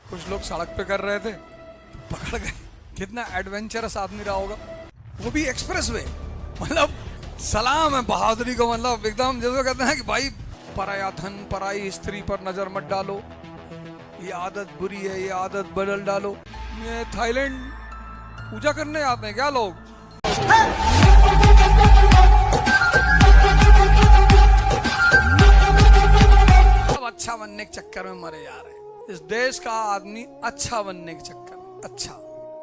कुछ लोग सड़क पे कर रहे थे, पकड़ गए। कितना एडवेंचरस आदमी रहा होगा, वो भी एक्सप्रेस वे। मतलब सलाम है बहादुरी को, मतलब एकदम जैसे कहते हैं कि भाई पराया धन पराई स्त्री पर नजर मत डालो, ये आदत बुरी है, ये आदत बदल डालो। ये थाईलैंड पूजा करने आते हैं क्या लोग? अब अच्छा बनने के चक्कर में मरे जा रहे हैं। इस देश का आदमी अच्छा बनने के चक्कर में, अच्छा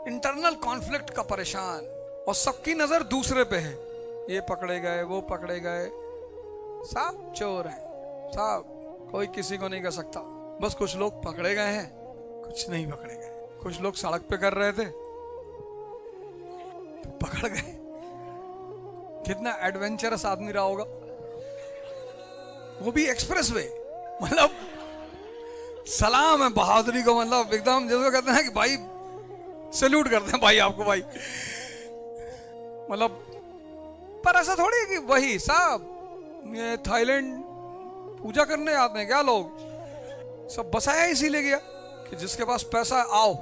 इंटरनल कॉन्फ्लिक्ट का परेशान, और सबकी नजर दूसरे पे है। ये पकड़े गए, वो पकड़े गए, सब चोर हैं, सब कोई किसी को नहीं कर सकता। बस कुछ लोग पकड़े गए हैं, कुछ नहीं पकड़े गए। कुछ लोग सड़क पे कर रहे थे, पकड़ गए। कितना एडवेंचरस आदमी रहा होगा, वो भी एक्सप्रेस वे। मतलब सलाम है बहादुरी को, मतलब एकदम जैसे कहते हैं कि भाई सैल्यूट करते हैं भाई आपको भाई। मतलब पर ऐसा थोड़ी है कि वही साहब ये थाईलैंड पूजा करने आते हैं क्या लोग? सब बसाया इसीलिए गया कि जिसके पास पैसा है आओ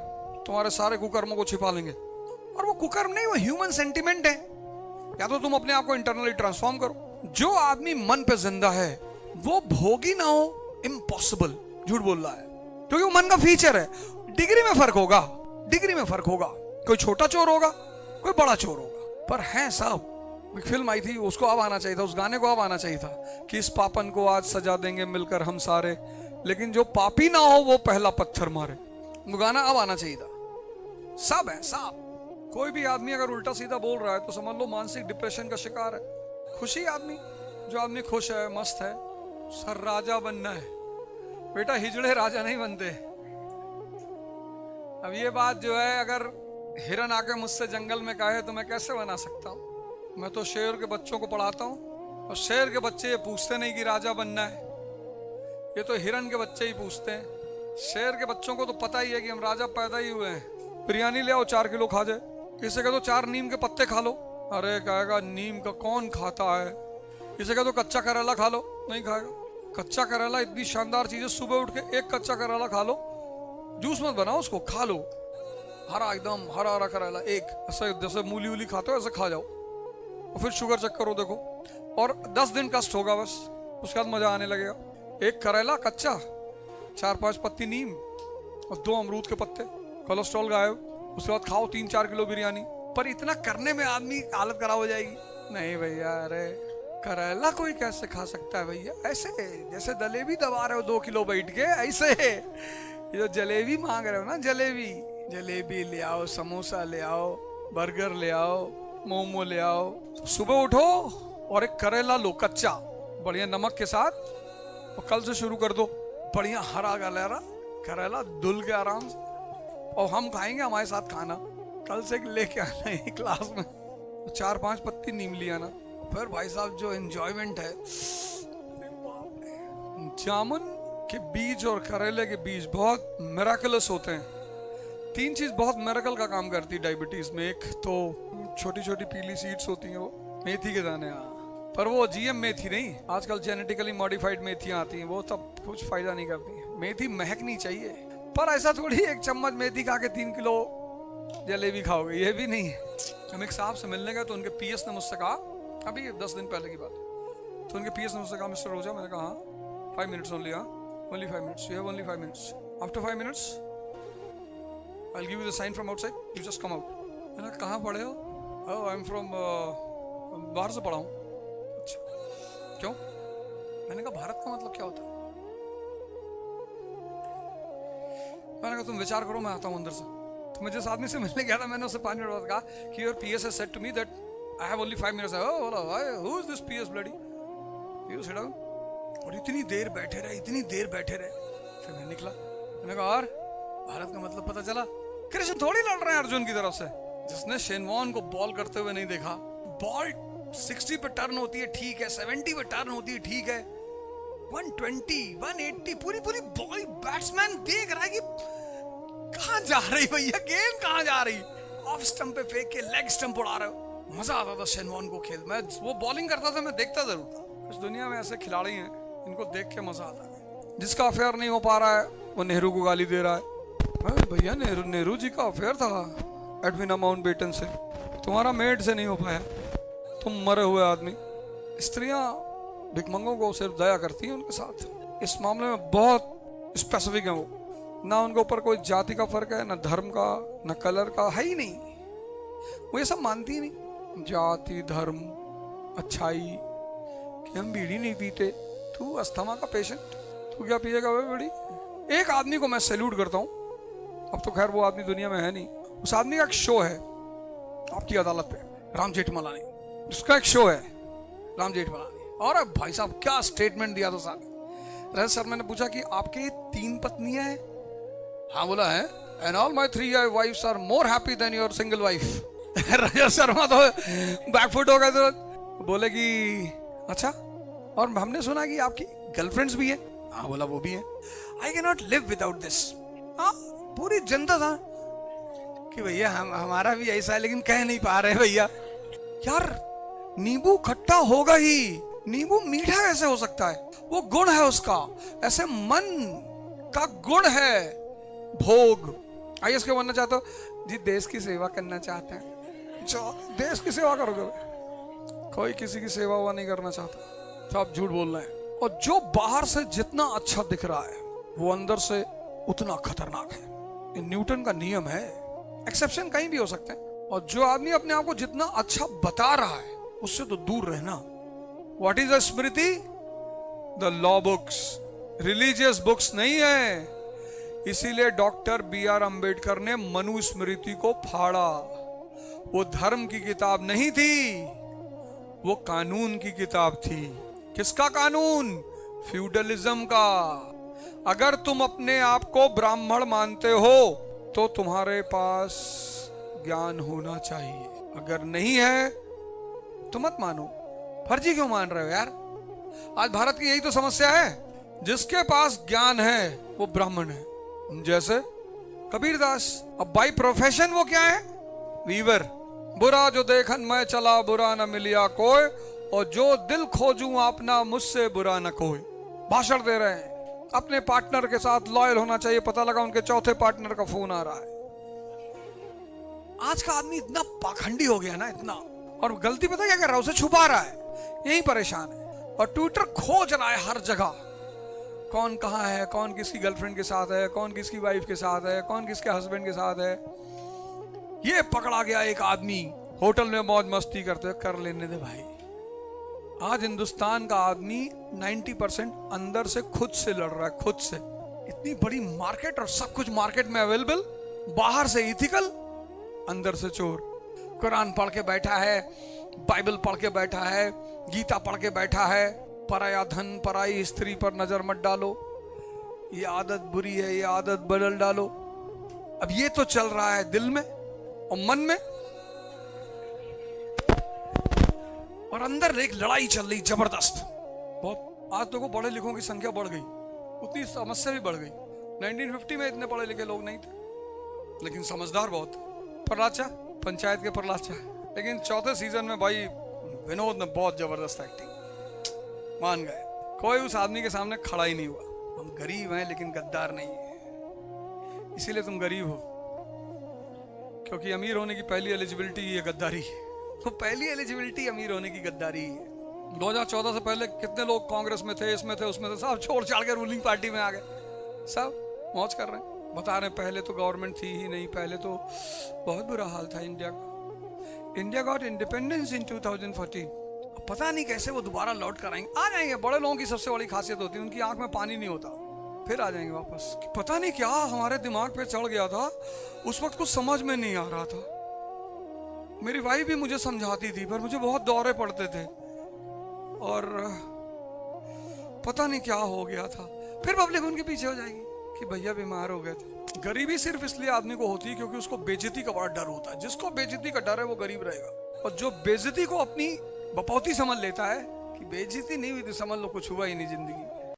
तुम्हारे सारे कुकर्मों को छिपा लेंगे। और वो कुकर्म नहीं, वो ह्यूमन सेंटिमेंट है। या तो तुम अपने आप को इंटरनली ट्रांसफॉर्म करो। जो आदमी मन पे जिंदा है वो भोगी ना हो, इम्पॉसिबल। झूठ बोल रहा है, क्योंकि वो मन का फीचर है। डिग्री में फर्क होगा, डिग्री में फर्क होगा। कोई छोटा चोर होगा, कोई बड़ा चोर होगा। पर है साहब, एक फिल्म आई थी, उसको अब आना चाहिए था, उस गाने को अब आना चाहिए था कि इस पापन को आज सजा देंगे मिलकर हम सारे, लेकिन जो पापी ना हो वो पहला पत्थर मारे। वो गाना अब आना चाहिए था। सब है साहब। कोई भी आदमी अगर उल्टा सीधा बोल रहा है तो समझ लो मानसिक डिप्रेशन का शिकार है। खुशी आदमी, जो आदमी खुश है, मस्त है, सर राजा बनना है बेटा, हिजड़े राजा नहीं बनते। अब ये बात जो है, अगर हिरन आके मुझसे जंगल में कहे तो मैं कैसे बना सकता हूँ? मैं तो शेर के बच्चों को पढ़ाता हूँ, और शेर के बच्चे ये पूछते नहीं कि राजा बनना है, ये तो हिरन के बच्चे ही पूछते हैं। शेर के बच्चों को तो पता ही है कि हम राजा पैदा ही हुए हैं। बिरयानी ले आओ 4 किलो खा जाए, किसी का तो 4 नीम के पत्ते खा लो, अरे कहेगा नीम का कौन खाता है। किसी का तो कच्चा करेला खा लो, नहीं खाएगा। कच्चा करेला इतनी शानदार चीज है, सुबह उठ के एक कच्चा करेला खा लो, जूस मत बनाओ उसको, खा लो हरा, एकदम हरा हरा करेला एक, ऐसे जैसे मूली वूली खाते हो ऐसे खा जाओ, और फिर शुगर चेक करो देखो, और 10 दिन कष्ट होगा बस, उसके बाद मजा आने लगेगा। एक करेला कच्चा, 4-5 पत्ती नीम और 2 अमरूद के पत्ते, कोलेस्ट्रॉल गायब। उसके बाद खाओ 3-4 किलो बिरयानी। पर इतना करने में आदमी हालत खराब हो जाएगी। नहीं भैया, अरे करेला कोई कैसे खा सकता है भैया? ऐसे जैसे जलेबी दबा रहे हो 2 किलो बैठ के, ऐसे ये जो जलेबी मांग रहे हो ना, जलेबी, जलेबी ले आओ, समोसा ले आओ, बर्गर ले आओ, मोमो ले आओ। सुबह उठो और एक करेला लो कच्चा, बढ़िया नमक के साथ, और कल से शुरू कर दो बढ़िया हरा गलेरा करेला धुल के आराम से, और हम खाएंगे, हमारे साथ खाना। कल से लेके आना है क्लास में, 4-5 पत्ती नीम लिया ना, फिर भाई साहब जो एंजॉयमेंट है। जामुन के बीज और करेले के बीज बहुत मिराकुलस होते हैं। 3 चीज बहुत मिराकल का काम करती है डायबिटीज में। एक तो छोटी छोटी पीली सीड्स होती हैं, वो मेथी के दाने, पर वो जीएम मेथी नहीं, आजकल जेनेटिकली मॉडिफाइड मेथियां आती हैं, वो तब कुछ फायदा नहीं करती। मेथी महकनी चाहिए, पर ऐसा थोड़ी 1 चम्मच मेथी खा के 3 किलो जलेबी खाओगे, ये भी नहीं है। हम एक साहब से मिलने गए तो उनके पीएस ने मुझसे कहा, अभी 10 दिन पहले की बात, तो उनके पीएस ने मुझसे कहा, मिस्टर रोजा, मैंने कहा 5 minutes only, only 5 minutes, you have only 5 minutes, after 5 minutes I'll give you the sign from outside, you just come out। मैंने कहाँ पढ़े हो? oh I'm from बाहर से पढ़ा हूँ। अच्छा क्यों? मैंने कहा भारत का मतलब क्या होता है? मैंने कहा तुम विचार करो, मैं आता हूँ अंदर से। तो मैं जिस आदमी से मिलने गया था, मैंने उससे 5 मिनट बाद कहा कि your PS has said to me that I have only 5 minutes। oh बोला who is this PS bloody, you sit down। और इतनी देर बैठे रहे, इतनी देर बैठे रहे, फिर मैं निकला। मैंने कहा और भारत का मतलब पता चला? कृष्ण थोड़ी लड़ रहे हैं अर्जुन की तरफ से, जिसने शेनवॉन को बॉल करते हुए नहीं देखा। बॉल 60 पे टर्न होती है ठीक है, 70 पे टर्न होती है ठीक है, 120, 180 पूरी पूरी बॉल बैट्समैन देख रहा है कि कहाँ जा रही भैया, गेंद कहाँ जा रही, ऑफ स्टंप पे फेंक के लेग स्टंप उड़ा रहे हो। मजा आता था शेनवॉन को खेल, मैं वो बॉलिंग करता था, मैं देखता जरूर था। इस दुनिया में ऐसे खिलाड़ी हैं, इनको देख के मजा आता है। जिसका अफेयर नहीं हो पा रहा है वो नेहरू को गाली दे रहा है, अरे भैया नेहरू जी का अफेयर था एडविना माउंटबेटन से, तुम्हारा मेड से नहीं हो पाया, तुम मरे हुए आदमी। स्त्रियां भिखमंगों को सिर्फ दया करती हैं उनके साथ, इस मामले में बहुत स्पेसिफिक है वो। ना उनके ऊपर कोई जाति का फर्क है, ना धर्म का, ना कलर का, है ही नहीं। वो ये सब मानती ही नहीं, जाति धर्म अच्छाई, कि हम बीड़ी नहीं पीते, तू अस्थमा का पेशेंट, तू क्या पिएगा वे बीड़ी। एक आदमी को मैं सैल्यूट करता हूँ, अब तो खैर वो आदमी दुनिया में है नहीं, उस आदमी का एक शो है आपकी अदालत पे, राम जेठमलानी, उसका एक शो है राम जेठमलानी। और अब भाई साहब क्या स्टेटमेंट दिया था साहब। रजत सर मैंने पूछा कि आपकी 3 पत्नियां हैं? हाँ बोला है, and all my 3 wives are more happy than your single wife. Rajat Sharma तो बैकफुट हो गए, तो बोले कि अच्छा, और हमने सुना कि आपकी गर्लफ्रेंड्स भी है? हाँ बोला वो भी है। I can not live without this. हाँ पूरी जनता था कि भैया हमारा भी ऐसा है, लेकिन कह नहीं पा रहे भैया। यार नींबू खट्टा होगा ही, नींबू मीठा कैसे हो सकता है? वो गुण है उसका, ऐसे मन का गुण है भोग। IAS क्यों बनना चाहते हो जी? देश की सेवा करना चाहते हैं, जो देश की सेवा करोगे। कोई किसी की सेवा हुआ नहीं करना चाहता, तो आप झूठ बोल रहे हैं। और जो बाहर से जितना अच्छा दिख रहा है वो अंदर से उतना खतरनाक है। ये न्यूटन का नियम है, एक्सेप्शन कहीं भी हो सकते हैं। और जो आदमी अपने आप को जितना अच्छा बता रहा है उससे तो दूर रहना। What is a Smriti? The law books, religious books नहीं है। इसीलिए डॉक्टर BR अम्बेडकर ने मनुस्मृति को फाड़ा। वो धर्म की किताब नहीं थी, वो कानून की किताब थी। किसका कानून? फ्यूडलिज्म का। अगर तुम अपने आप को ब्राह्मण मानते हो तो तुम्हारे पास ज्ञान होना चाहिए, अगर नहीं है तो मत मानो। फर्जी क्यों मान रहे हो यार? आज भारत की यही तो समस्या है, जिसके पास ज्ञान है वो ब्राह्मण है। जैसे कबीरदास, अब बाय प्रोफेशन वो क्या है? वीवर। बुरा जो देखन मैं चला, बुरा न मिलिया कोई, और जो दिल खोजूं अपना, मुझसे बुरा न कोई। भाषण दे रहे हैं, अपने पार्टनर के साथ लॉयल होना चाहिए। पता लगा उनके चौथे पार्टनर का फोन आ रहा है। आज का आदमी इतना पाखंडी हो गया ना, इतना। और गलती पता क्या कर रहा है? उसे छुपा रहा है, यही परेशान है। और ट्विटर खोज रहा है हर जगह, कौन कहाँ है, कौन किसकी गर्लफ्रेंड के साथ है, कौन किसकी वाइफ के साथ है, कौन किसके हस्बैंड के साथ है। ये पकड़ा गया एक आदमी होटल में मौज मस्ती करते हुए, कर लेने दे भाई। आज हिंदुस्तान का आदमी 90% अंदर से खुद से लड़ रहा है, खुद से। इतनी बड़ी मार्केट और सब कुछ मार्केट में अवेलेबल, बाहर से इथिकल, अंदर से चोर। कुरान पढ़ के बैठा है, बाइबल पढ़ के बैठा है, गीता पढ़ के बैठा है। पराया धन पराई स्त्री पर नजर मत डालो, ये आदत बुरी है, ये आदत बदल डालो। अब ये तो चल रहा है दिल में और मन में, और अंदर एक लड़ाई चल रही जबरदस्त बहुत। आज तो पढ़े लिखों की संख्या बढ़ गई, उतनी समस्या भी बढ़ गई। 1950 में इतने पढ़े लिखे लोग नहीं थे, लेकिन समझदार बहुत। प्रलाचा, पंचायत के प्रलाचा। लेकिन चौथे सीजन में भाई विनोद ने बहुत जबरदस्त एक्टिंग, मान गए। कोई उस आदमी के सामने खड़ा ही नहीं हुआ। हम गरीब हैं लेकिन गद्दार नहीं है, इसीलिए तुम गरीब हो, क्योंकि अमीर होने की पहली एलिजिबिलिटी ये गद्दारी है। तो पहली एलिजिबिलिटी अमीर होने की गद्दारी है। 2014 से पहले कितने लोग कांग्रेस में थे, इसमें थे, उसमें थे, सब छोड़ छाड़ के रूलिंग पार्टी में आ गए, सब मौज कर रहे हैं। बता रहे पहले तो गवर्नमेंट थी ही नहीं, पहले तो बहुत बुरा हाल था इंडिया का। India got independence in 2014। पता नहीं कैसे वो दोबारा लौट कर आएंगे। आ जाएंगे, बड़े लोगों की सबसे बड़ी खासियत होती है उनकी आंख में पानी नहीं होता, फिर आ जाएंगे वापस। पता नहीं क्या हमारे दिमाग पे चढ़ गया था, उस वक्त कुछ समझ में नहीं आ रहा था। मेरी वाइफ भी मुझे समझाती थी, पर मुझे बहुत दौरे पड़ते थे और पता नहीं क्या हो गया था। फिर पब्लिक उनके पीछे हो जाएगी कि भैया बीमार हो गए थे। गरीबी सिर्फ इसलिए आदमी को होती है क्योंकि उसको बेइज्जती का बड़ा डर होता है। जिसको बेइज्जती का डर है वो गरीब रहेगा। और जो बेइज्जती को अपनी बपौती समझ लेता है कि बेइज्जती नहीं हुई तो समझ लो कुछ हुआ ही नहीं जिंदगी में।